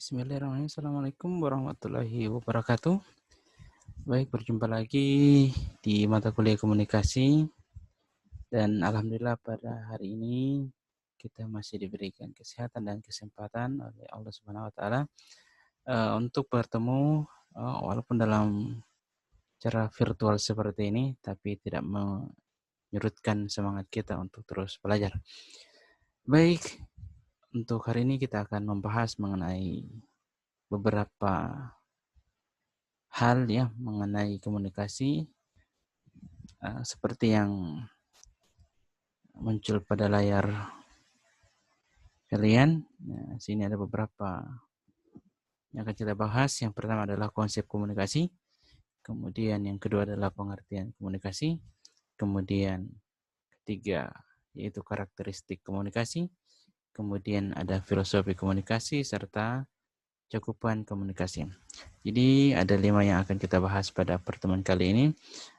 Bismillahirrahmanirrahim. Assalamualaikum warahmatullahi wabarakatuh. Baik, berjumpa lagi di mata kuliah komunikasi. Dan alhamdulillah pada hari ini kita masih diberikan kesehatan dan kesempatan oleh Allah Subhanahu wa taala untuk bertemu walaupun dalam cara virtual seperti ini, tapi tidak menyurutkan semangat kita untuk terus belajar. Baik, untuk hari ini kita akan membahas mengenai beberapa hal ya mengenai komunikasi seperti yang muncul pada layar kalian. Nah, sini ada beberapa yang akan kita bahas. Yang pertama adalah konsep komunikasi, kemudian yang kedua adalah pengertian komunikasi, kemudian ketiga yaitu karakteristik komunikasi, kemudian ada filosofi komunikasi serta cakupan komunikasi. Jadi ada 5 yang akan kita bahas pada pertemuan kali ini.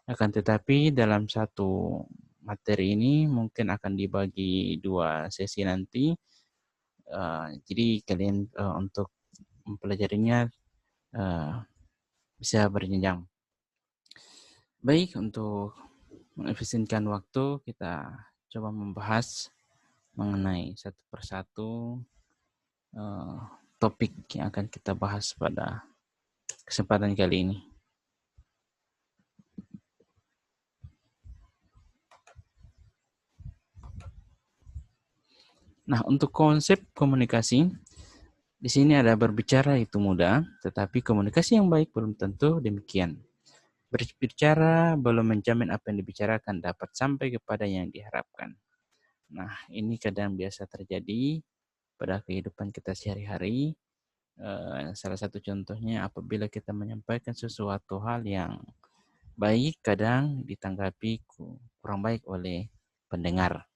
Akan tetapi dalam satu materi ini mungkin akan dibagi 2 sesi nanti. Jadi kalian untuk mempelajarinya bisa berjenjang. Baik, untuk mengefisienkan waktu kita coba membahas mengenai satu persatu topik yang akan kita bahas pada kesempatan kali ini. Nah, untuk konsep komunikasi, di sini ada berbicara itu mudah, tetapi komunikasi yang baik belum tentu demikian. Berbicara belum menjamin apa yang dibicarakan dapat sampai kepada yang diharapkan. Nah, ini kadang biasa terjadi pada kehidupan kita sehari-hari. Salah satu contohnya apabila kita menyampaikan sesuatu hal yang baik, kadang ditanggapi kurang baik oleh pendengar.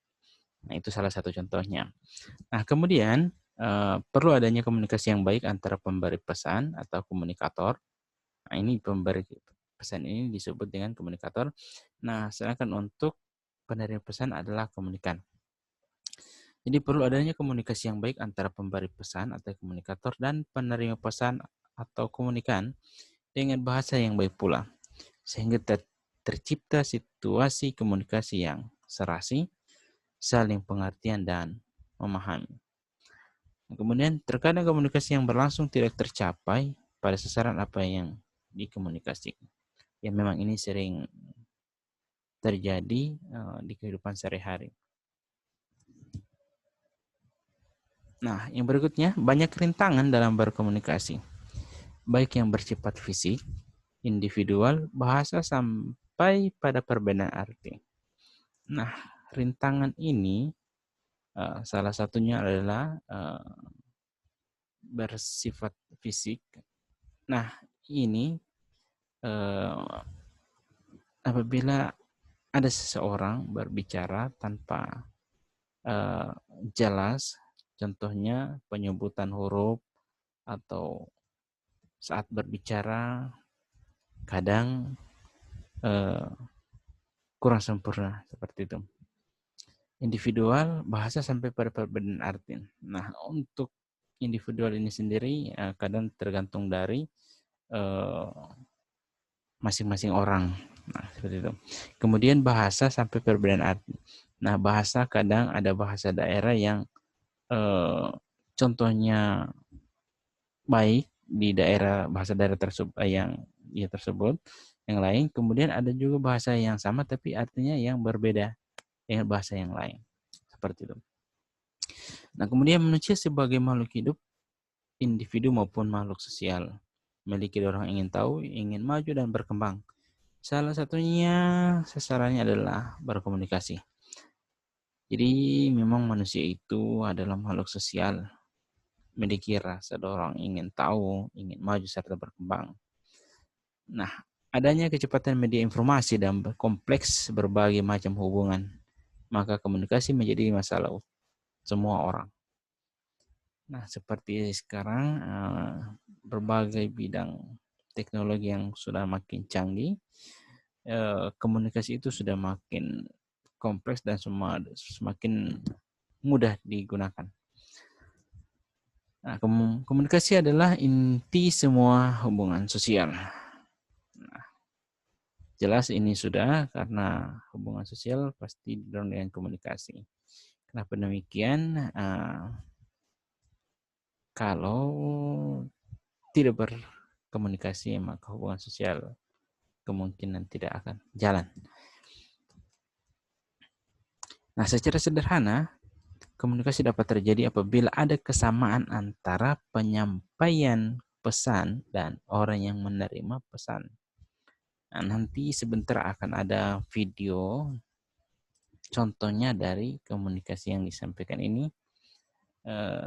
Nah, itu salah satu contohnya. Nah, kemudian perlu adanya komunikasi yang baik antara pemberi pesan atau komunikator. Nah, ini pemberi pesan ini disebut dengan komunikator. Nah, sedangkan untuk penerima pesan adalah komunikan. Jadi perlu adanya komunikasi yang baik antara pemberi pesan atau komunikator dan penerima pesan atau komunikan dengan bahasa yang baik pula. Sehingga tercipta situasi komunikasi yang serasi, saling pengertian dan memahami. Kemudian terkadang komunikasi yang berlangsung tidak tercapai pada sasaran apa yang dikomunikasikan. Ya memang ini sering terjadi di kehidupan sehari-hari. Nah, yang berikutnya banyak rintangan dalam berkomunikasi, baik yang bersifat fisik, individual, bahasa sampai pada perbedaan arti. Nah, rintangan ini salah satunya adalah bersifat fisik. Nah, ini apabila ada seseorang berbicara tanpa jelas, contohnya penyebutan huruf atau saat berbicara kadang kurang sempurna seperti itu. Individual, bahasa sampai pada perbedaan arti. Nah, untuk individual ini sendiri kadang tergantung dari masing-masing orang. Nah, seperti itu. Kemudian bahasa sampai perbedaan arti. Nah, bahasa kadang ada bahasa daerah yang contohnya baik di daerah bahasa daerah tersebut tersebut, yang lain. Kemudian ada juga bahasa yang sama tapi artinya yang berbeda dengan bahasa yang lain. Seperti itu. Nah, kemudian manusia sebagai makhluk hidup, individu maupun makhluk sosial, memiliki dorong ingin tahu, ingin maju dan berkembang. Salah satunya sasarannya adalah berkomunikasi. Jadi memang manusia itu adalah makhluk sosial, memiliki rasa dorong ingin tahu, ingin maju serta berkembang. Nah, adanya kecepatan media informasi dan kompleks berbagai macam hubungan, maka komunikasi menjadi masalah semua orang. Nah, seperti sekarang berbagai bidang teknologi yang sudah makin canggih, komunikasi itu sudah makin kompleks dan semakin mudah digunakan. Nah, komunikasi adalah inti semua hubungan sosial. Nah, jelas ini sudah karena hubungan sosial pasti didorong dengan komunikasi. Kenapa demikian? Kalau tidak berkomunikasi, maka hubungan sosial kemungkinan tidak akan jalan. Nah, secara sederhana, komunikasi dapat terjadi apabila ada kesamaan antara penyampaian pesan dan orang yang menerima pesan. Nah, nanti sebentar akan ada video contohnya dari komunikasi yang disampaikan ini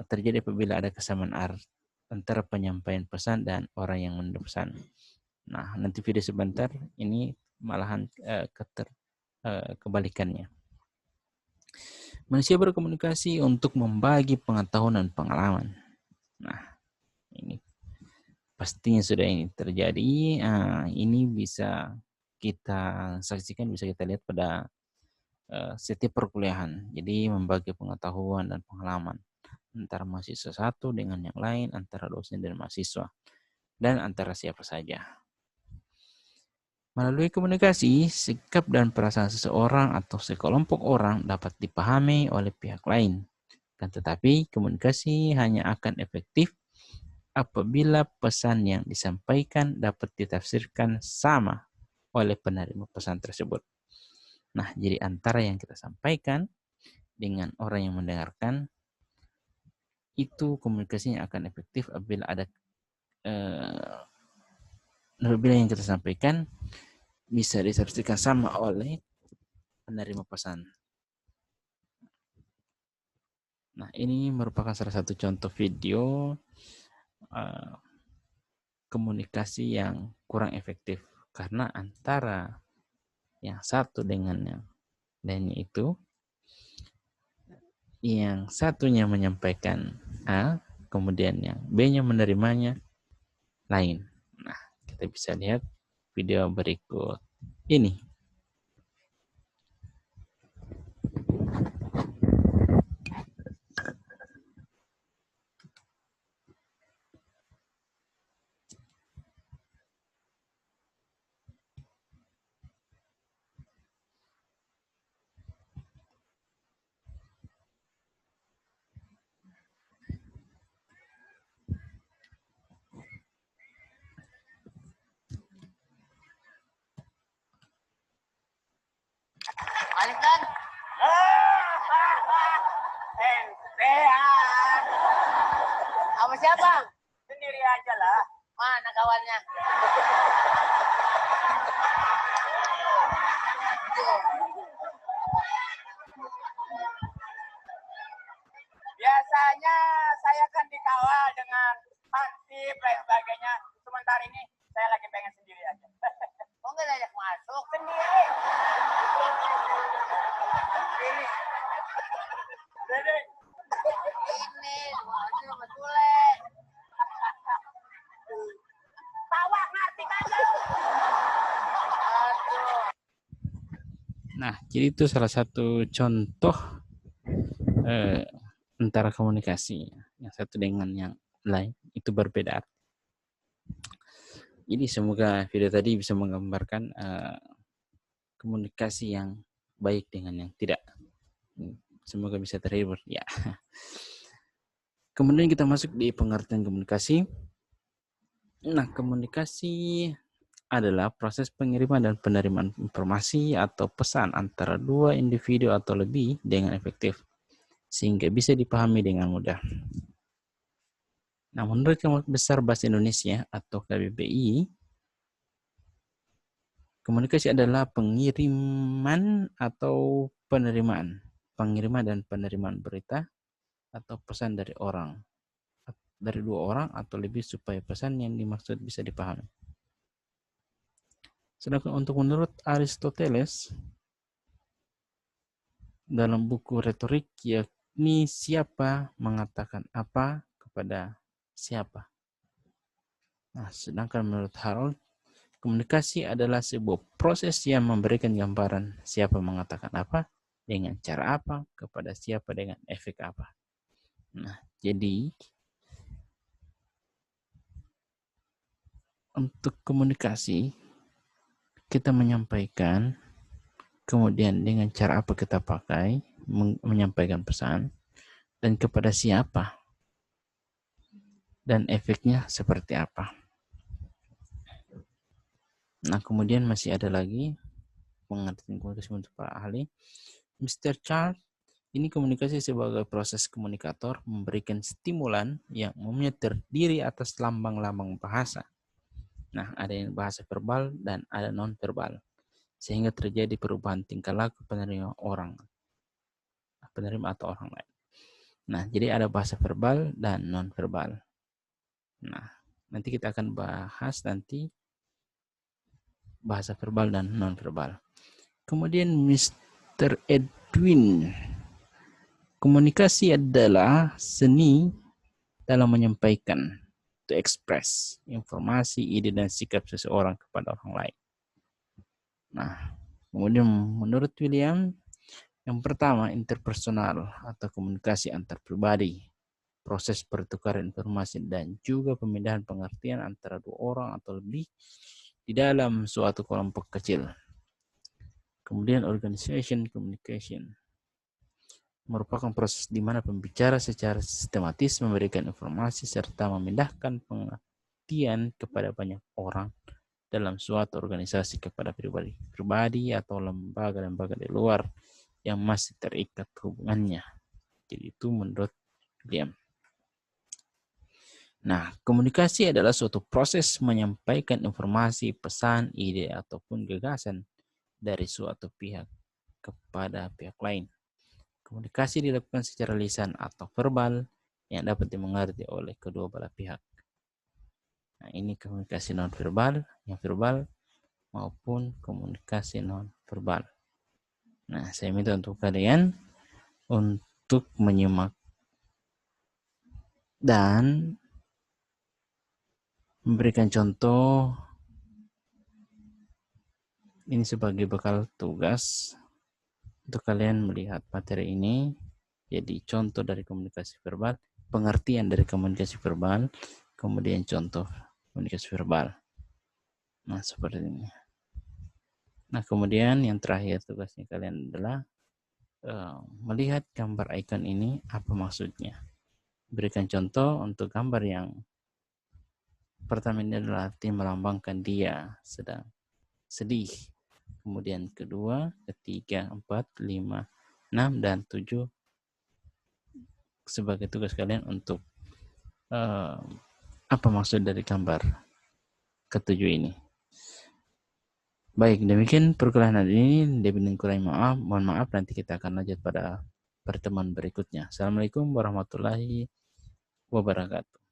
terjadi apabila ada kesamaan antara penyampaian pesan dan orang yang menerima pesan. Nah, nanti video sebentar ini malahan kebalikannya. Manusia berkomunikasi untuk membagi pengetahuan dan pengalaman. Nah, ini pastinya sudah ini terjadi. Ini bisa kita saksikan, bisa kita lihat pada setiap perkuliahan. Jadi membagi pengetahuan dan pengalaman antara mahasiswa satu dengan yang lain, antara dosen dan mahasiswa, dan antara siapa saja. Melalui komunikasi, sikap dan perasaan seseorang atau sekelompok orang dapat dipahami oleh pihak lain. Kan tetapi komunikasi hanya akan efektif apabila pesan yang disampaikan dapat ditafsirkan sama oleh penerima pesan tersebut. Nah, jadi antara yang kita sampaikan dengan orang yang mendengarkan, itu komunikasinya akan efektif apabila ada apabila yang kita sampaikan bisa ditafsirkan sama oleh penerima pesan. Nah, ini merupakan salah satu contoh video komunikasi yang kurang efektif karena antara yang satu dengan yang lainnya itu, yang satunya menyampaikan A, kemudian yang B-nya menerimanya lain. Nah, kita bisa lihat video berikut ini. Alifan. Sama siapa? Sendiri aja lah. Mana kawannya? Biasanya saya kan dikawal dengan hansip dan sebagainya. Sementara ini saya lagi pengen sendiri aja. Kok nggak diajak masuk sendiri? Ini. Dede. Ini, masih betulnya. Tawa ngerti kan? Aduh. Nah, jadi itu salah satu contoh antara komunikasi yang satu dengan yang lain itu berbeda. Jadi semoga video tadi bisa menggambarkan komunikasi yang baik dengan yang tidak. Semoga bisa terhibur ya. Kemudian kita masuk di pengertian komunikasi. Nah, komunikasi adalah proses pengiriman dan penerimaan informasi atau pesan antara dua individu atau lebih dengan efektif, sehingga bisa dipahami dengan mudah. Nah, menurut Kamus Besar Bahasa Indonesia atau KBBI, komunikasi adalah pengiriman atau penerimaan, pengiriman dan penerimaan berita atau pesan dari dua orang atau lebih supaya pesan yang dimaksud bisa dipahami. Sedangkan untuk menurut Aristoteles dalam buku retorik, yakni siapa mengatakan apa kepada siapa. Nah, sedangkan menurut Harold, komunikasi adalah sebuah proses yang memberikan gambaran siapa mengatakan apa, dengan cara apa, kepada siapa, dengan efek apa. Nah, jadi untuk komunikasi, kita menyampaikan, kemudian dengan cara apa kita pakai, menyampaikan pesan, dan kepada siapa, dan efeknya seperti apa. Nah, kemudian masih ada lagi pengertian komunikasi untuk para ahli. Mr. Charles, ini komunikasi sebagai proses komunikator memberikan stimulan yang umumnya terdiri atas lambang-lambang bahasa. Nah, ada yang bahasa verbal dan ada non-verbal, sehingga terjadi perubahan tingkah laku penerima atau orang lain. Nah, jadi ada bahasa verbal dan non-verbal. Nah, nanti kita akan bahas nanti bahasa verbal dan non-verbal. Kemudian Mr. Edwin, komunikasi adalah seni dalam menyampaikan, to express, informasi, ide, dan sikap seseorang kepada orang lain. Nah, kemudian menurut William, yang pertama interpersonal atau komunikasi antar pribadi, proses pertukaran informasi dan juga pemindahan pengertian antara dua orang atau lebih di dalam suatu kelompok kecil. Kemudian organization communication merupakan proses di mana pembicara secara sistematis memberikan informasi serta memindahkan pengertian kepada banyak orang dalam suatu organisasi kepada pribadi atau lembaga-lembaga di luar yang masih terikat hubungannya. Jadi itu menurut William. Nah, komunikasi adalah suatu proses menyampaikan informasi, pesan, ide, ataupun gagasan dari suatu pihak kepada pihak lain. Komunikasi dilakukan secara lisan atau verbal yang dapat dimengerti oleh kedua belah pihak. Nah, ini komunikasi non-verbal, yang verbal maupun komunikasi non-verbal. Nah, saya minta untuk kalian untuk menyimak dan memberikan contoh ini sebagai bekal tugas untuk kalian melihat materi ini. Jadi contoh dari komunikasi verbal, pengertian dari komunikasi verbal, kemudian contoh komunikasi verbal. Nah, seperti ini. Nah, kemudian yang terakhir tugasnya kalian adalah melihat gambar icon ini, apa maksudnya. Berikan contoh untuk gambar yang pertama ini adalah arti melambangkan dia sedang sedih. Kemudian kedua, ketiga, 4, 5, 6, dan 7 sebagai tugas kalian untuk apa maksud dari gambar ketujuh ini. Baik, demikian perkuliahan hari ini. Lebih kurang mohon maaf, nanti kita akan lanjut pada pertemuan berikutnya. Assalamualaikum warahmatullahi wabarakatuh.